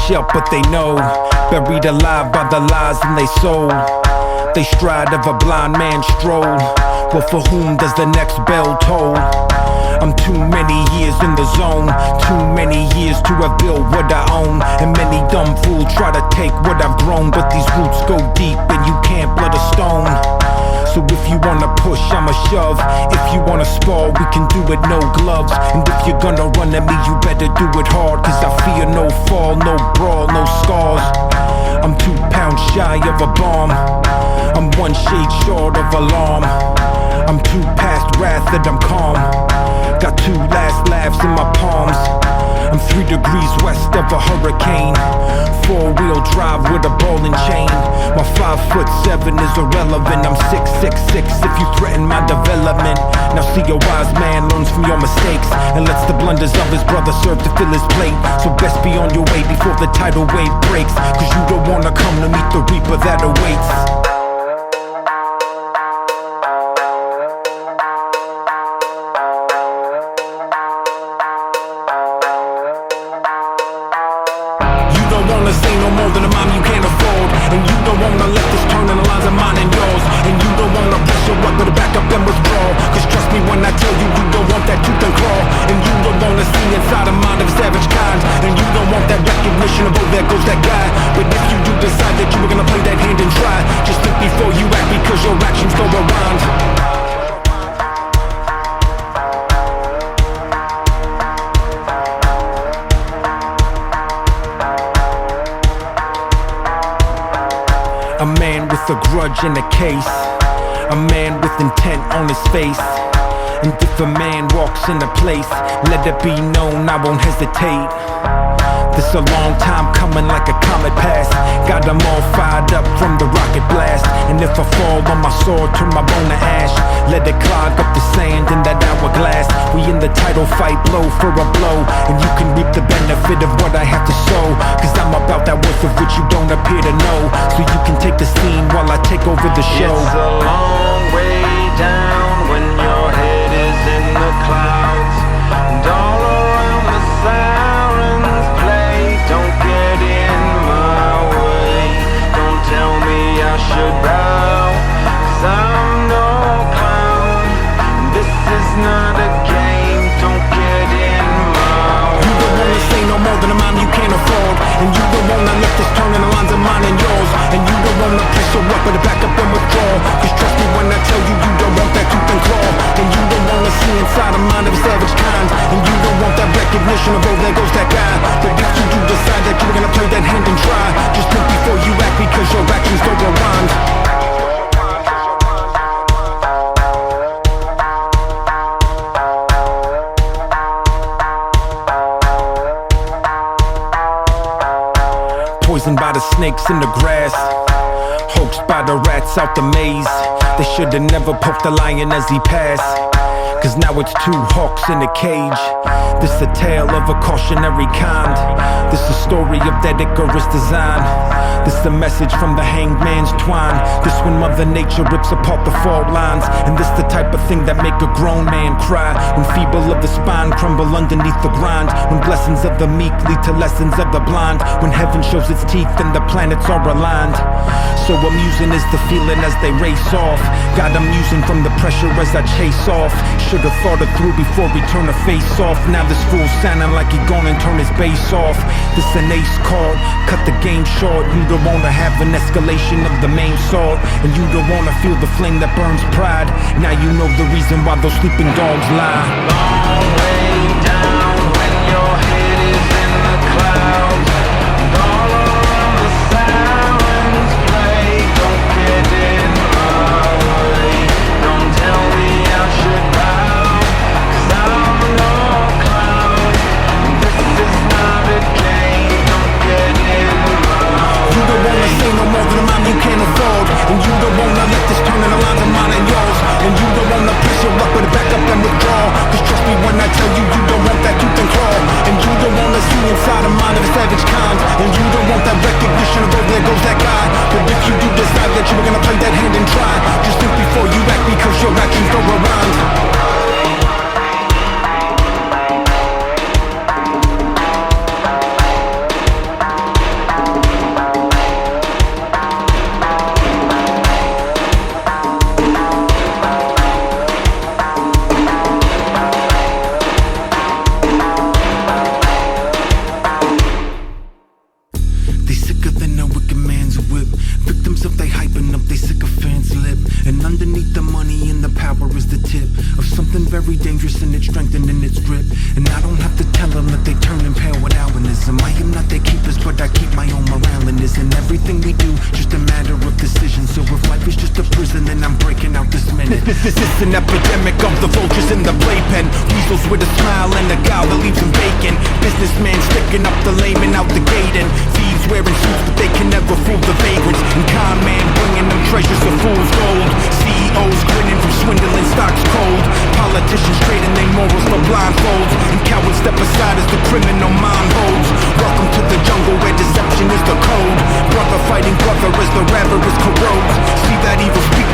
speech up, but they know, buried alive by the lies in they soul. They stride of a blind man stroll. Well, for whom does the next bell toll? I'm too many years in the zone, too many years to have built what I own. And many dumb fools try to take what I've grown, but these roots go deep and you can't blood a stone. So if you wanna push, I'ma shove. If you wanna spar, we can do it no gloves. And if you're gonna run at me, you better do it hard, cause I fear no fall, no brawl, no scars. I'm 2 pounds shy of a bomb. I'm 1 shade short of alarm. I'm too past wrath that I'm calm. Got 2 last laughs in my palms. I'm 3 degrees west of a hurricane. 4-wheel drive with a ball and chain. My 5'7" is irrelevant. I'm 6'6" if you threaten my development. Now see, a wise man learns from your mistakes and lets the blunders of his brother serve to fill his plate. So best be on your way before the tidal wave breaks, cause you don't wanna come to meet the reaper that awaits. Say no more than a mom you can't afford. And you don't wanna let this turn in the lines of mine and yours. And you don't wanna press your luck, but back up and withdraw. Cause trust me when I tell you, you don't want that tooth and claw. And you don't wanna see inside the mind of savage kind. And you don't want that recognition of, oh, there goes that guy. But if you do decide that you were gonna play that hand and try, just think before you act, because your actions go around. A man with a grudge in a case, a man with intent on his face. And if a man walks in a place, let it be known I won't hesitate. This a long time coming like a comet pass. Got them all fired up from the rocket blast. And if I fall on my sword, turn my bone to ash. Let it clog up the sand in that hourglass. We in the title fight, blow for a blow. And you can reap the benefit of what I have to sow, cause I'm about that worth of which you don't appear to know. So you can take the scene while I take over the show. It's a long way down when your head is in the clouds. And all around the sirens play. Don't get in my way. Don't tell me I should bow, cause I'm no clown. This is not a game. Don't get in my way. You don't wanna say no more than a mom you can't afford. And you don't wanna let this turn in the lines of mine and yours. And you don't wanna press your luck, but back up and withdraw. Cause trust me when I tell you, you don't want that tooth and claw. And you don't wanna see inside the mind of a savage kind. And you don't want that recognition of, oh, there goes that guy. But if you do decide that you were gonna play that hand and try, just think before you act, because your actions go around. Poisoned by the snakes in the grass, hoaxed by the rats out the maze. They should've never poked the lion as he passed, cause now it's 2 hawks in a cage. This a tale of a cautionary kind. This a story of that Icarus design. This a message from the hanged man's twine. This when Mother Nature rips apart the fault lines. And this the type of thing that make a grown man cry, when feeble of the spine crumble underneath the grind. When blessings of the meek lead to lessons of the blind. When heaven shows its teeth and the planets are aligned. So amusing is the feeling as they race off. Got amusing from the pressure as I chase off. Should've thought it through before he turned the face off. Now this fool sounding like he gonna turn his bass off. This an ace card, cut the game short. You don't wanna have an escalation of the main sword. And you don't wanna feel the flame that burns pride. Now you know the reason why those sleeping dogs lie. Long way down when your head is in the clouds. And all around the sirens play. Don't get in my way. Don't tell me I should bow, cause I'm no clown. This is not a game. Don't get in my way. You don't wanna say no more than a mom you can't afford. And you don't wanna let this turn in the lines of mine and yours. And you don't wanna press your luck, but back up and withdraw. Cause trust me when I tell you, Underneath the money and the power is the tip of something very dangerous, and it's strengthening its grip. And I don't have to tell them that they turn and pale with Albinism. I am not their keepers, but I keep my own morale, and is in everything we do just a matter of decision. So if life is just a prison, then I'm breaking out this minute. This is an epidemic of the vultures in the playpen. Weasels with a smile and a gal that leaves them vacant. Businessmen sticking up the lame and out the gate, and thieves wearing suits but they can never fool the vagrants. And con man bringing them treasures of fool's gold. CEOs grinning from swindling stocks cold. Politicians trading their morals for blindfolds, and cowards step aside as the criminal mind holds. Welcome to the jungle where deception is the code. Brother fighting brother as the ravenous corrodes. See that evil speak